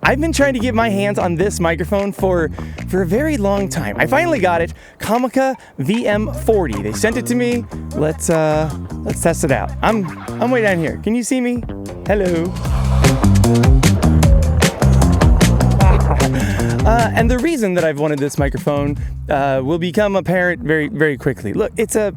I've been trying to get my hands on this microphone for a very long time. I finally got it, Comica VM40. They sent it to me. Let's test it out. I'm way down here. Can you see me? Hello. And the reason that I've wanted this microphone will become apparent very, very quickly. Look, it's a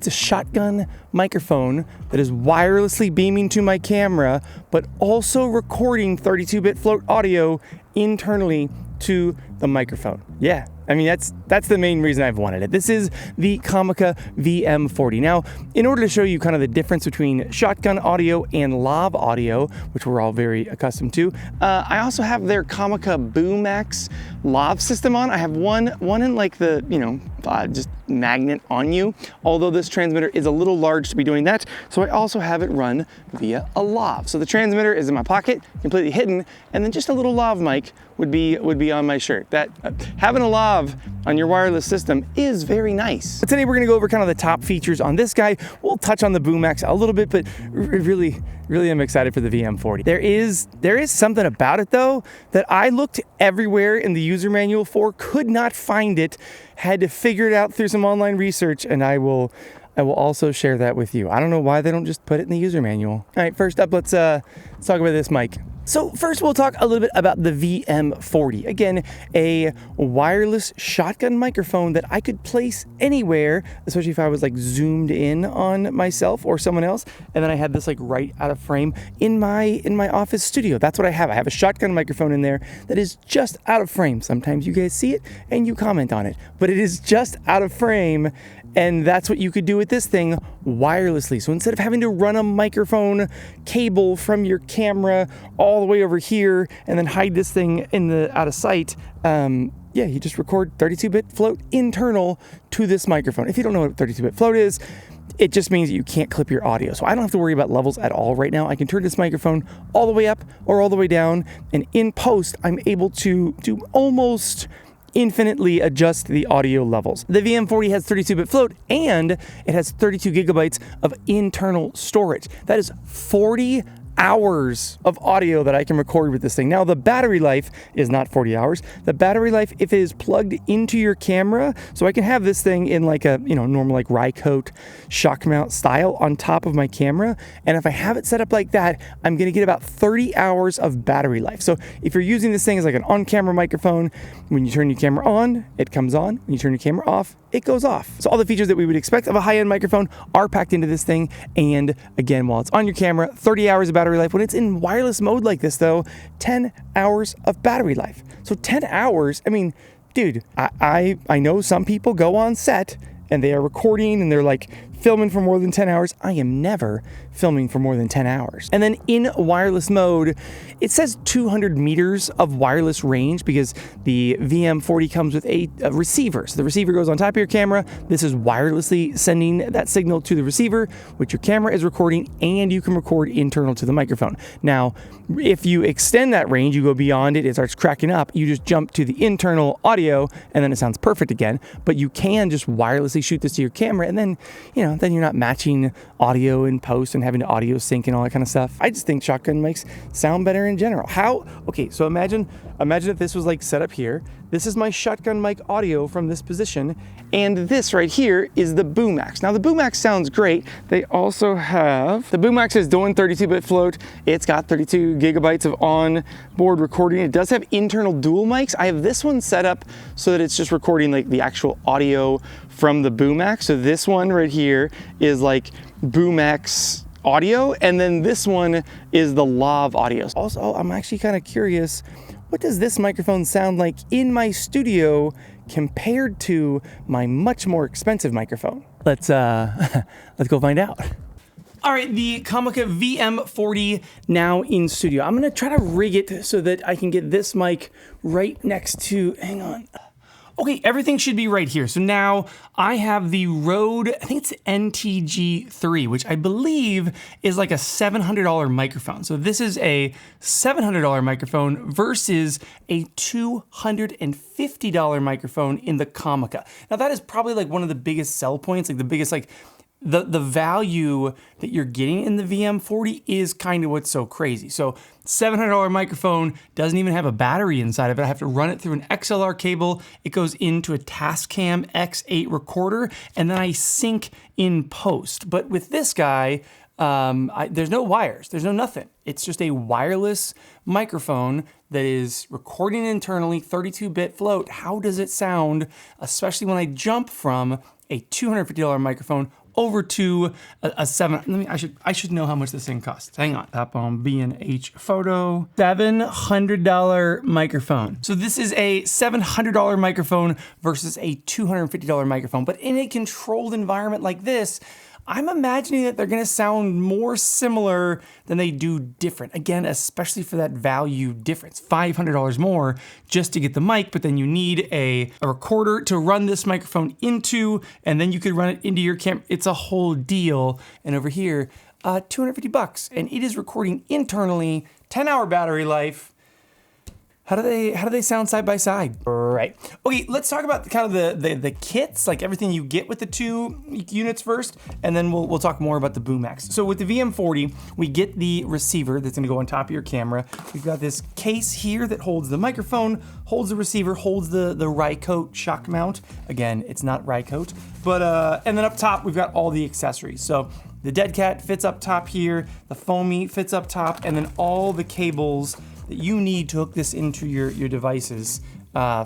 shotgun microphone that is wirelessly beaming to my camera, but also recording 32-bit float audio internally to the microphone. Yeah, I mean, that's the main reason I've wanted it. This is the Comica VM40. Now, in order to show you kind of the difference between shotgun audio and lav audio, which we're all very accustomed to, I also have their Comica BooMax lav system on. I have one in like the, just magnet on you, although this transmitter is a little large to be doing that, so I also have it run via a lav. So the transmitter is in my pocket, completely hidden, and then just a little lav mic would be on my shirt. That having a lav on your wireless system is very nice. But today we're gonna go over kind of the top features on this guy. We'll touch on the BooMax a little bit, but really I'm excited for the VM40. There is something about it though that I looked everywhere in the user manual for, could not find it, had to figure it out through some online research, and I will also share that with you. I don't know why they don't just put it in the user manual. All right, first up, let's talk about this mic. So first we'll talk a little bit about the VM40. Again, a wireless shotgun microphone that I could place anywhere, especially if I was like zoomed in on myself or someone else, and then I had this like right out of frame in my office studio. That's what I have. I have a shotgun microphone in there that is just out of frame. Sometimes you guys see it and you comment on it, but it is just out of frame. And that's what you could do with this thing wirelessly. So instead of having to run a microphone cable from your camera all the way over here and then hide this thing out of sight, you just record 32-bit float internal to this microphone. If you don't know what 32-bit float is, it just means that you can't clip your audio. So I don't have to worry about levels at all right now. I can turn this microphone all the way up or all the way down, and in post, I'm able to do almost infinitely adjust the audio levels. The VM40 has 32-bit float and it has 32 gigabytes of internal storage. That is 40 hours of audio that I can record with this thing. Now, the battery life is not 40 hours. The battery life, if it is plugged into your camera, so I can have this thing in like a, normal like Rycote shock mount style on top of my camera. And if I have it set up like that, I'm gonna get about 30 hours of battery life. So if you're using this thing as like an on-camera microphone, when you turn your camera on, it comes on. When you turn your camera off, it goes off. So all the features that we would expect of a high-end microphone are packed into this thing. And again, while it's on your camera, 30 hours of battery life. When it's in wireless mode like this though, 10 hours of battery life. So 10 hours, I mean, dude, I know some people go on set and they are recording and they're like filming for more than 10 hours. I am never filming for more than 10 hours. And then in wireless mode, it says 200 meters of wireless range because the VM40 comes with a receiver. So the receiver goes on top of your camera. This is wirelessly sending that signal to the receiver, which your camera is recording, and you can record internal to the microphone. Now, if you extend that range, you go beyond it, it starts cracking up, you just jump to the internal audio, and then it sounds perfect again. But you can just wirelessly shoot this to your camera, and then, then you're not matching audio in post and having to audio sync and all that kind of stuff. I just think shotgun mics sound better in general. Okay, so imagine if this was like set up here. This is my shotgun mic audio from this position, and this right here is the BooMax. Now the BooMax sounds great. They also have, the BooMax is doing 32-bit float. It's got 32 gigabytes of on-board recording. It does have internal dual mics. I have this one set up so that it's just recording like the actual audio from the BooMax. So this one right here is like BooMax audio, and then this one is the lav audio. Also, I'm actually kind of curious, what does this microphone sound like in my studio compared to my much more expensive microphone? Let's go find out. All right, the Comica VM40 now in studio. I'm gonna try to rig it so that I can get this mic right next to, hang on. Okay, everything should be right here. So now I have the Rode, I think it's NTG3, which I believe is like a $700 microphone. So this is a $700 microphone versus a $250 microphone in the Comica. Now that is probably like one of the biggest sell points, like the biggest like the value that you're getting in the VM40 is kind of what's so crazy. So $700 microphone, doesn't even have a battery inside of it. I have to run it through an XLR cable. It goes into a Tascam X8 recorder, and then I sync in post. But with this guy, there's no wires, there's no nothing. It's just a wireless microphone that is recording internally, 32-bit float. How does it sound, especially when I jump from a $250 microphone over to a I should know how much this thing costs. Hang on. Tap on B&H Photo. $700 microphone. So this is a $700 microphone versus a $250 microphone. But in a controlled environment like this, I'm imagining that they're gonna sound more similar than they do different. Again, especially for that value difference. $500 more just to get the mic, but then you need a recorder to run this microphone into, and then you could run it into your camera. It's a whole deal. And over here, $250, and it is recording internally, 10-hour battery life. How do they sound side by side? Right. Okay, let's talk about kind of the kits, like everything you get with the two units first, and then we'll talk more about the BooMax. So with the VM40, we get the receiver that's gonna go on top of your camera. We've got this case here that holds the microphone, holds the receiver, holds the Rycote shock mount. Again, it's not Rycote, but and then up top we've got all the accessories. So the dead cat fits up top here, the foamy fits up top, and then all the cables that you need to hook this into your devices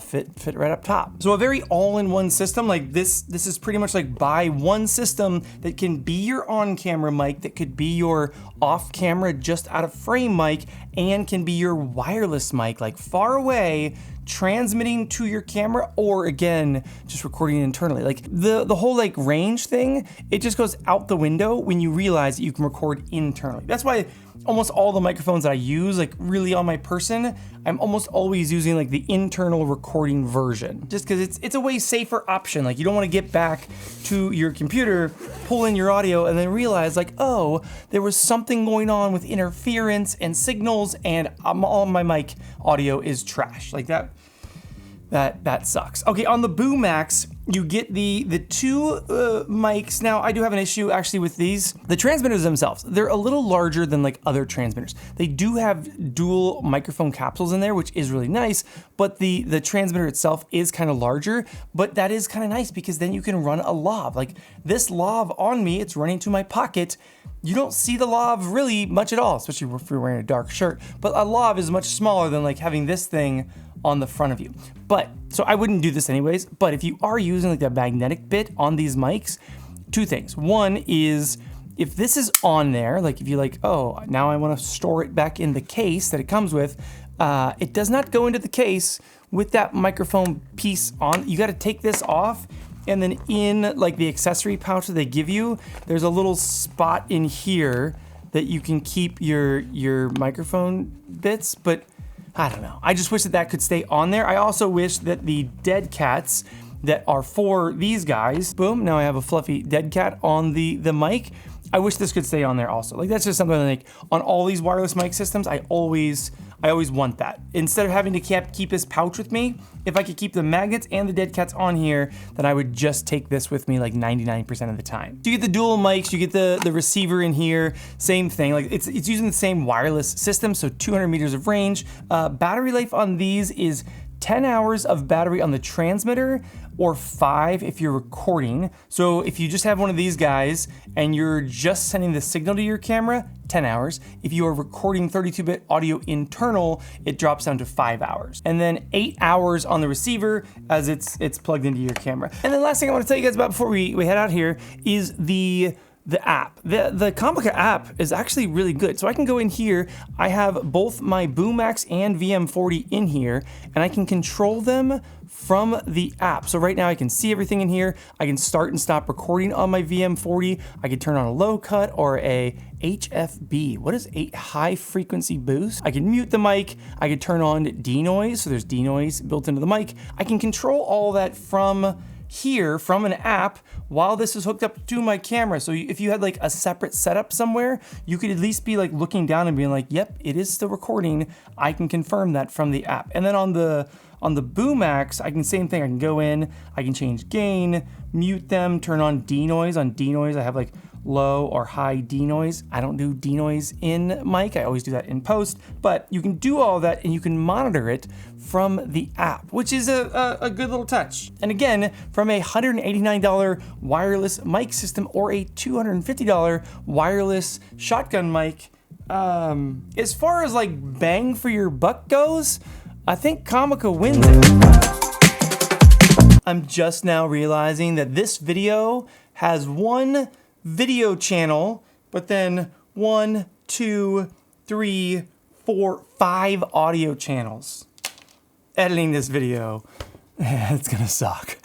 fit right up top. So a very all-in-one system like this is pretty much like buy one system that can be your on-camera mic, that could be your off-camera just out of frame mic, and can be your wireless mic, like far away, transmitting to your camera, or again, just recording internally. Like the whole like range thing, it just goes out the window when you realize that you can record internally. That's why almost all the microphones that I use, like really on my person, I'm almost always using like the internal recording version, just because it's a way safer option. Like you don't want to get back to your computer, pull in your audio, and then realize like, oh, there was something going on with interference and signals, and all my mic audio is trash. Like that sucks. Okay, on the BooMax, you get the two mics. Now, I do have an issue actually with these. The transmitters themselves, they're a little larger than like other transmitters. They do have dual microphone capsules in there, which is really nice, but the transmitter itself is kind of larger, but that is kind of nice because then you can run a lav. Like this lav on me, it's running to my pocket. You don't see the lav really much at all, especially if you're wearing a dark shirt, but a lav is much smaller than like having this thing on the front of you. But, so I wouldn't do this anyways, but if you are using like that magnetic bit on these mics, two things. One is, if this is on there, like if you like, oh, now I wanna store it back in the case that it comes with, it does not go into the case with that microphone piece on. You gotta take this off, and then in like the accessory pouch that they give you, there's a little spot in here that you can keep your microphone bits, but I don't know. I just wish that could stay on there. I also wish that the dead cats that are for these guys, boom, now I have a fluffy dead cat on the mic. I wish this could stay on there also. Like that's just something like on all these wireless mic systems, I always want that. Instead of having to keep this pouch with me, if I could keep the magnets and the dead cats on here, then I would just take this with me like 99% of the time. So you get the dual mics, you get the receiver in here, same thing. Like it's using the same wireless system, so 200 meters of range. Battery life on these is 10 hours of battery on the transmitter, or 5 if you're recording. So if you just have one of these guys and you're just sending the signal to your camera, 10 hours. If you are recording 32-bit audio internal, it drops down to 5 hours. And then 8 hours on the receiver as it's plugged into your camera. And then last thing I want to tell you guys about before we head out here is the app. The Comica app is actually really good. So I can go in here, I have both my BooMax and VM40 in here, and I can control them from the app. So right now I can see everything in here. I can start and stop recording on my VM40. I can turn on a low cut or a HFB. What is a high frequency boost? I can mute the mic. I can turn on denoise. So there's denoise built into the mic. I can control all that from hear from an app while this is hooked up to my camera. So if you had like a separate setup somewhere, you could at least be like looking down and being like, yep, it is still recording. I can confirm that from the app. And then on the BooMax, I can same thing. I can go in, I can change gain, mute them, turn on denoise. On denoise, I have like low or high denoise. I don't do denoise in mic. I always do that in post, but you can do all that and you can monitor it from the app, which is a good little touch. And again, from a $189 wireless mic system or a $250 wireless shotgun mic, as far as like bang for your buck goes, I think Comica wins it. I'm just now realizing that this video has one video channel, but then 1, 2, 3, 4, 5 audio channels. Editing this video, it's gonna suck.